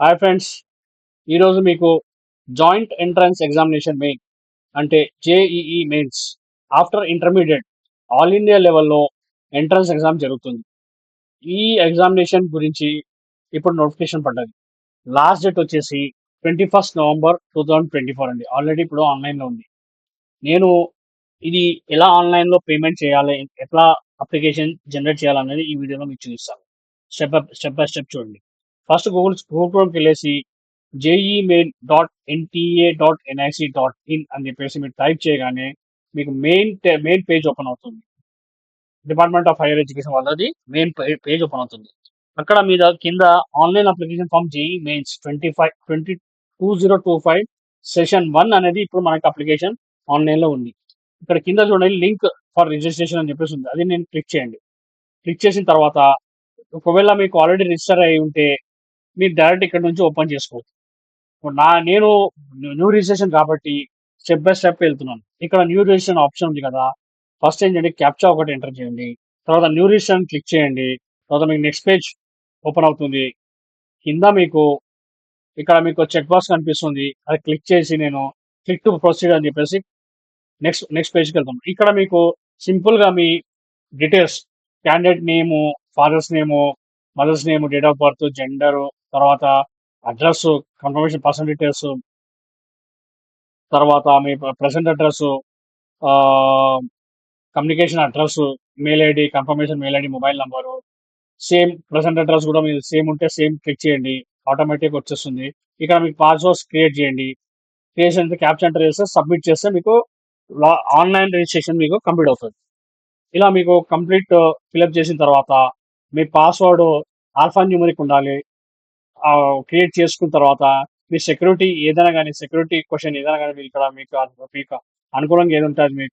Hi friends, ఈరోజు మీకు joint entrance examination main అంటే JEE mains after intermediate all India లెవెల్లో ఎంట్రన్స్ ఎగ్జామ్ జరుగుతుంది. ఈ ఎగ్జామినేషన్ గురించి ఇప్పుడు నోటిఫికేషన్ పడ్డది. లాస్ట్ డేట్ వచ్చేసి 21 November 2024 అండి. ఆల్రెడీ ఇప్పుడు ఆన్లైన్లో ఉంది. నేను ఇది ఎలా ఆన్లైన్లో పేమెంట్ చేయాలి, ఎట్లా అప్లికేషన్ జనరేట్ చేయాలనేది ఈ వీడియోలో మీకు చూపిస్తాను. స్టెప్ బై స్టెప్ చూడండి. ఫస్ట్ గూగుల్ క్రోమ్కి వెళ్ళేసి jemail.nta.nic.in అని చెప్పేసి మీరు టైప్ చేయగానే మీకు మెయిన్ పేజ్ ఓపెన్ అవుతుంది. డిపార్ట్మెంట్ ఆఫ్ హైయర్ ఎడ్యుకేషన్ వాళ్ళది మెయిన్ పేజ్ ఓపెన్ అవుతుంది. అక్కడ మీద కింద online application form JE Mains 2025 session 1 అనేది ఇప్పుడు మనకి అప్లికేషన్ ఆన్లైన్లో ఉంది. ఇక్కడ కింద చూడండి లింక్ ఫర్ రిజిస్ట్రేషన్ అని చెప్పేసి ఉంది. అది నేను క్లిక్ చేయండి. క్లిక్ చేసిన తర్వాత ఒకవేళ మీకు ఆల్రెడీ రిజిస్టర్ అయి ఉంటే మీరు డైరెక్ట్ ఇక్కడ నుంచి ఓపెన్ చేసుకోవచ్చు. నేను న్యూ రిజిస్ట్రేషన్ కాబట్టి స్టెప్ బై స్టెప్ వెళ్తున్నాను. ఇక్కడ న్యూ రిజిస్ట్రేషన్ ఆప్షన్ ఉంది కదా, ఫస్ట్ ఏంటంటే క్యాప్చా ఒకటి ఎంటర్ చేయండి. తర్వాత న్యూ రిజిస్ట్రేషన్ క్లిక్ చేయండి. తర్వాత మీకు నెక్స్ట్ పేజ్ ఓపెన్ అవుతుంది. కింద మీకు ఇక్కడ మీకు చెక్ బాక్స్ కనిపిస్తుంది. అది క్లిక్ చేసి నేను క్లిక్ టు ప్రొసీడ్ అని చెప్పేసి నెక్స్ట్ పేజ్కి వెళ్తాం. ఇక్కడ మీకు సింపుల్గా మీ details, candidate name, father's name, mother's name, date of birth, gender, తర్వాత అడ్రస్, కన్ఫర్మేషన్ పర్సన్ డీటెయిల్స్, తర్వాత మీ present address, communication address, mail ID, confirmation mail ID, mobile number, same present address కూడా మీరు సేమ్ ఉంటే సేమ్ క్లిక్ చేయండి, automatic వచ్చేస్తుంది. ఇక్కడ మీకు పాస్వర్డ్స్ క్రియేట్ చేయండి. క్రియేషన్ క్యాప్చర్ ఎంటర్ చేస్తే సబ్మిట్ చేస్తే మీకు ఆన్లైన్ రిజిస్ట్రేషన్ మీకు కంప్లీట్ అవుతుంది. ఇలా మీకు కంప్లీట్ ఫిల్అప్ చేసిన తర్వాత మీ పాస్వర్డ్ ఆల్ఫా న్యూమరిక్ ఉండాలి. క్రియేట్ చేసుకున్న తర్వాత మీ సెక్యూరిటీ ఏదైనా కానీ, సెక్యూరిటీ క్వశ్చన్ ఏదైనా కానీ మీరు ఇక్కడ మీకు అనుకూలంగా ఏది ఉంటుంది మీరు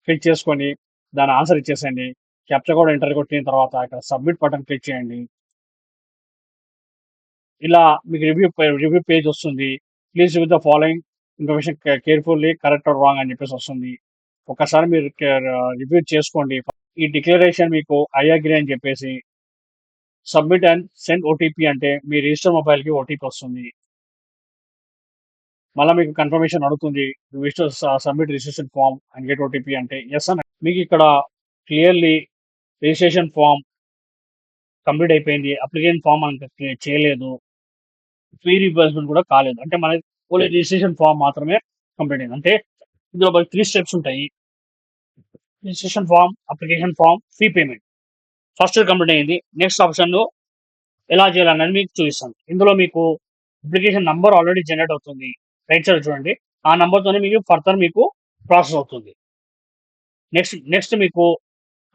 క్లిక్ చేసుకొని దాని ఆన్సర్ ఇచ్చేసేయండి. క్యాప్చా కూడా ఎంటర్ కొట్టిన తర్వాత ఇక్కడ సబ్మిట్ బటన్ క్లిక్ చేయండి. ఇలా మీకు రివ్యూ పేజ్ వస్తుంది. Please with the following information carefully correct or wrong అని చెప్పేసి వస్తుంది. ఒకసారి మీరు రివ్యూ చేసుకోండి. ఈ డిక్లరేషన్ మీకు ఐ అగ్రీ అని చెప్పేసి సబ్మిట్ అండ్ సెండ్ ఓటీపీ అంటే మీ రిజిస్టర్ మొబైల్కి ఓటీపీ వస్తుంది. మళ్ళీ మీకు కన్ఫర్మేషన్ అడుగుతుంది, wish submit registration form and get OTP అంటే ఎస్ అని. మీకు ఇక్కడ క్లియర్లీ రిజిస్ట్రేషన్ ఫామ్ కంప్లీట్ అయిపోయింది, అప్లికేషన్ ఫామ్ మనకి చేయలేదు, ఫీ రీబర్స్మెంట్ కూడా కాలేదు, అంటే మన ఓన్లీ రిజిస్ట్రేషన్ ఫామ్ మాత్రమే కంప్లీట్ అయింది. అంటే ఇందులో 3 స్టెప్స్ ఉంటాయి: registration form, application form, fee payment. First complete అయింది. నెక్స్ట్ ఆప్షన్ ఎలా చేయాలన్నది మీకు చూపిస్తాను. ఇందులో మీకు అప్లికేషన్ నంబర్ ఆల్రెడీ జనరేట్ అవుతుంది. రైట్ సైడ్ చూడండి, ఆ నంబర్తోనే మీకు ఫర్దర్ మీకు ప్రాసెస్ అవుతుంది. నెక్స్ట్ మీకు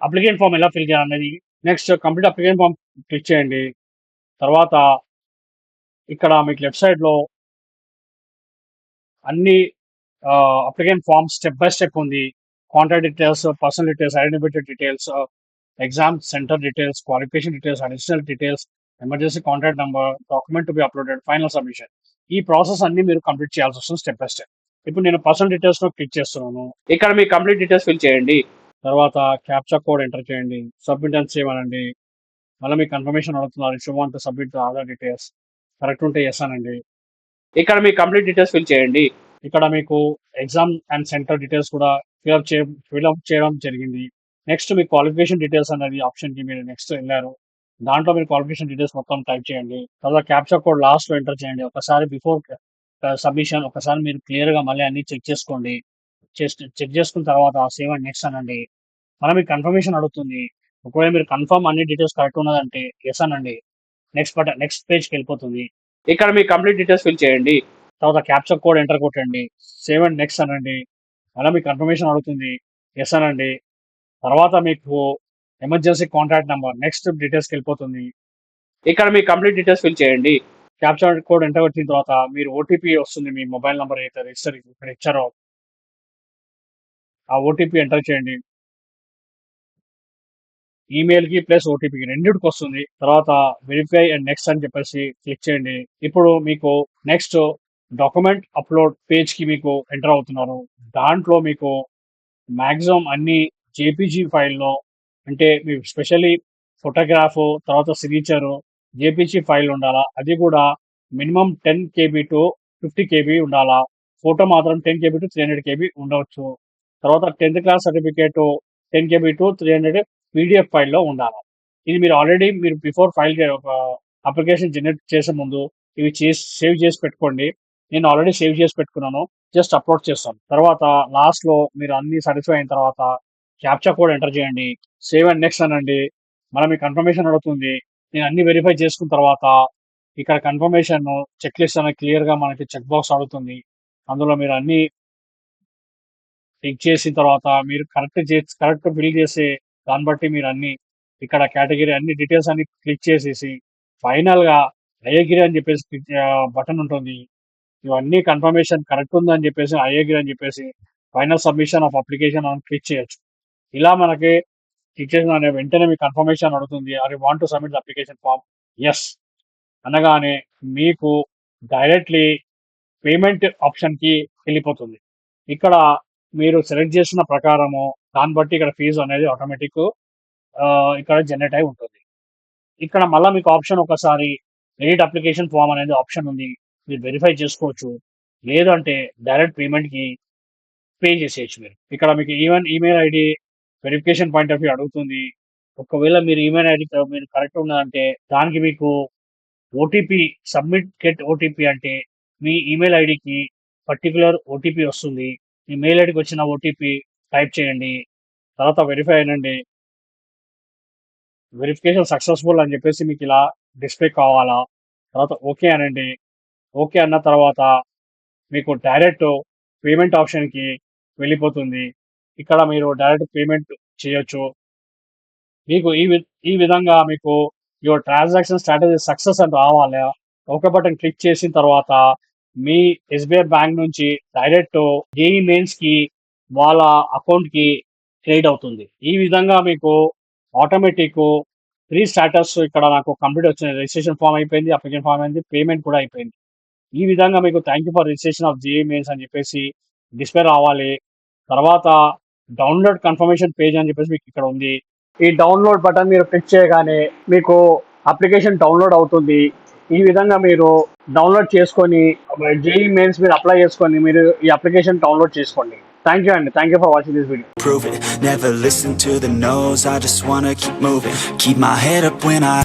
అప్లికేషన్ ఫామ్ ఎలా ఫిల్ చేయాలనేది, next complete application form click చేయండి. తర్వాత ఇక్కడ మీకు లెఫ్ట్ సైడ్లో అన్ని application form step by step ఉంది. Contact details, personal details, identity details, exam centre details, qualification details, additional details, emergency contact number, document to be uploaded, final submission. ఈ process అన్ని మీరు కంప్లీట్ చేయాల్సి వస్తుంది స్టెప్ బై స్టెప్. ఇప్పుడు నేను personal details లో click చేస్తున్నాను. ఇక్కడ మీ కంప్లీట్ డీటెయిల్స్ ఫిల్ చేయండి. తర్వాత క్యాప్చా కోడ్ ఎంటర్ చేయండి, సబ్మిట్ అని చేయమనండి. మళ్ళీ మీకు కన్ఫర్మేషన్ అడుగుతున్నారు, if you want to submit Aadhaar details, correct ఉంటే ఎస్ అనండి. ఇక్కడ మీ కంప్లీట్ డీటెయిల్స్ ఫిల్ చేయండి. ఇక్కడ మీకు ఎగ్జామ్ అండ్ సెంటర్ డీటెయిల్స్ కూడా ఫిల్అప్ చేయడం జరిగింది. నెక్స్ట్ మీ క్వాలిఫికేషన్ డీటెయిల్స్ అనేది ఆప్షన్కి మీరు నెక్స్ట్ వెళ్ళారు. దాంట్లో మీరు క్వాలిఫికేషన్ డీటెయిల్స్ మొత్తం టైప్ చేయండి. తర్వాత క్యాప్చా కోడ్ లాస్ట్లో ఎంటర్ చేయండి. ఒకసారి బిఫోర్ సబ్మిషన్ ఒకసారి మీరు క్లియర్గా మళ్ళీ అన్ని చెక్ చేసుకోండి. చెక్ చేసుకున్న తర్వాత సేవ్ అండ్ నెక్స్ట్ అనండి. మళ్ళీ మీకు కన్ఫర్మేషన్ అడుగుతుంది. ఒకవేళ మీరు కన్ఫర్మ్ అన్ని డీటెయిల్స్ కరెక్ట్ ఉన్నదంటే ఎస్ అనండి. నెక్స్ట్ పేజ్కి వెళ్ళిపోతుంది. ఇక్కడ మీ కంప్లీట్ డీటెయిల్స్ ఫిల్ చేయండి. తర్వాత క్యాప్చా కోడ్ ఎంటర్ కొట్టండి, సేవ్ అండ్ నెక్స్ట్ అనండి. అలా మీకు కన్ఫర్మేషన్ అడుగుతుంది, ఎస్ అనండి. తర్వాత మీకు ఎమర్జెన్సీ కాంటాక్ట్ నెంబర్ నెక్స్ట్ డీటెయిల్స్కి వెళ్ళిపోతుంది. ఇక్కడ మీ కంప్లీట్ డీటెయిల్స్ ఫిల్ చేయండి. క్యాప్చా కోడ్ ఎంటర్ కొట్టిన తర్వాత మీరు ఓటీపీ వస్తుంది, మీ మొబైల్ నెంబర్ అయితే రిజిస్టర్ ఇక్కడ ఇచ్చారో ఆ ఓటీపీ ఎంటర్ చేయండి. ఈమెయిల్కి ప్లస్ ఓటీపీకి రెండింటికి వస్తుంది. తర్వాత వెరిఫై అండ్ నెక్స్ట్ అని చెప్పేసి క్లిక్ చేయండి. ఇప్పుడు మీకు నెక్స్ట్ డాక్యుమెంట్ అప్లోడ్ పేజ్కి మీకు ఎంటర్ అవుతున్నారు. దాంట్లో మీకు మ్యాక్సిమం అన్ని జేపీజీ ఫైల్లో, అంటే మీకు స్పెషల్లీ ఫోటోగ్రాఫ్, తర్వాత సిగ్నేచరు, జేపీజీ ఫైల్ ఉండాలా, అది కూడా మినిమం 10 కేబీ టు 50 కేబీ ఉండాలా. ఫోటో మాత్రం 10 కేబీ టు 300 కేబీ ఉండవచ్చు. తర్వాత 10th class certificate 10 KB to 300 PDF ఫైల్‌లో ఉండాలా. ఇది మీరు ఆల్రెడీ బిఫోర్ ఒక అప్లికేషన్ జనరేట్ చేసే ముందు ఇవి సేవ్ చేసి పెట్టుకోండి. నేను ఆల్రెడీ సేవ్ చేసి పెట్టుకున్నాను. జస్ట్ అప్‌లోడ్ చేస్తాను. తర్వాత లాస్ట్‌లో మీరు అన్నీ సాటిస్ఫై అయిన తర్వాత క్యాప్చా కోడ్ ఎంటర్ చేయండి. సేవ్ అండ్ నెక్స్ట్ అనండి. మళ్ళా మీకు కన్ఫర్మేషన్ అడుగుతుంది. నేను అన్ని వెరిఫై చేసుకున్న తర్వాత ఇక్కడ కన్ఫర్మేషన్ చెక్ లిస్ట్ అనేది క్లియర్‌గా మనకి చెక్ బాక్స్ అడుగుతుంది. అందులో మీరు అన్నీ టిక్ చేసిన తర్వాత మీరు కరెక్ట్ ఫిల్ చేసి దాన్ని బట్టి మీరు అన్ని ఇక్కడ కేటగిరీ అన్ని డీటెయిల్స్ అన్ని క్లిక్ చేసేసి ఫైనల్‌గా ఐ అగ్రీ అని చెప్పేసి బటన్ ఉంటుంది. ఇవన్నీ కన్ఫర్మేషన్ కరెక్ట్ ఉందని చెప్పేసి ఐ అగ్రీ అని చెప్పేసి ఫైనల్ సబ్మిషన్ ఆఫ్ అప్లికేషన్ అని క్లిక్ చేయొచ్చు. ఇలా మనకి క్లిక్ చేసిన వెంటనే మీకు కన్ఫర్మేషన్ అడుగుతుంది. Are you want to submit the application form? Yes అనగానే మీకు డైరెక్ట్‌లీ పేమెంట్ ఆప్షన్‌కి వెళ్ళిపోతుంది. ఇక్కడ మీరు సెలెక్ట్ చేసిన ప్రకారము దాన్ని బట్టి ఇక్కడ ఫీజు అనేది ఆటోమేటిక్ ఇక్కడ జనరేట్ అయి ఉంటుంది. ఇక్కడ మళ్ళా మీకు ఆప్షన్ ఒకసారి ఎడిట్ అప్లికేషన్ ఫార్మ్ అనేది ఆప్షన్ ఉంది. మీరు వెరిఫై చేసుకోవచ్చు. లేదంటే డైరెక్ట్ పేమెంట్‌కి పే చేసేయచ్చు మీరు. ఇక్కడ మీకు email ID verification point of view అడుగుతుంది. ఒకవేళ మీరు ఈమెయిల్ ఐడీ మీరు కరెక్ట్ ఉన్నదంటే దానికి మీకు ఓటీపీ సబ్మిట్ గెట్ ఓటీపీ అంటే మీ ఈమెయిల్ ఐడీకి పర్టిక్యులర్ ఓటీపీ వస్తుంది. మీ మెయిల్ ఐడీకి వచ్చిన ఓటీపీ టైప్ చేయండి. తర్వాత వెరిఫై అనండి. వెరిఫికేషన్ సక్సెస్ఫుల్ అని చెప్పేసి మీకు ఇలా డిస్ప్లే కావాలా. తర్వాత ఓకే అనండి. ఓకే అన్న తర్వాత మీకు డైరెక్ట్ పేమెంట్ ఆప్షన్‌కి వెళ్ళిపోతుంది. ఇక్కడ మీరు డైరెక్ట్ పేమెంట్ చేయొచ్చు. మీకు ఈ విధంగా మీకు యువర్ ట్రాన్సాక్షన్ స్ట్రాటజీ సక్సెస్ అని రావాలా. ఓకే బటన్ క్లిక్ చేసిన తర్వాత మీ ఎస్‌బీఐ బ్యాంక్ నుంచి డైరెక్ట్ జేఈఈ మెయిన్స్‌కి వాళ్ళ అకౌంట్‌కి క్రెడిట్ అవుతుంది. ఈ విధంగా మీకు ఆటోమేటిక్ 3 స్టాటస్ ఇక్కడ నాకు కంప్లీట్ వచ్చింది. రిజిస్ట్రేషన్ ఫార్మ్ అయిపోయింది. అప్లికేషన్ ఫార్మ్ అయింది. పేమెంట్ కూడా అయిపోయింది. ఈ విధంగా మీకు thank you for registration of JEE mains అని చెప్పేసి డిస్‌ప్లే రావాలి. తర్వాత డౌన్‌లోడ్ కన్ఫర్మేషన్ పేజ్ అని చెప్పేసి మీకు ఇక్కడ ఉంది. ఈ డౌన్‌లోడ్ బటన్ మీరు క్లిక్ చేయగానే మీకు అప్లికేషన్ డౌన్‌లోడ్ అవుతుంది. ఈ విధంగా మీరు డౌన్‌లోడ్ చేసుకొని జేఈఈ మెయిన్స్ మీరు అప్లై చేసుకొని మీరు ఈ అప్లికేషన్ డౌన్‌లోడ్ చేసుకోండి. థాంక్ యూ అండి. Thank you for watching this video. Prove it, never listen to the no's, I just wanna keep moving, keep my head up when I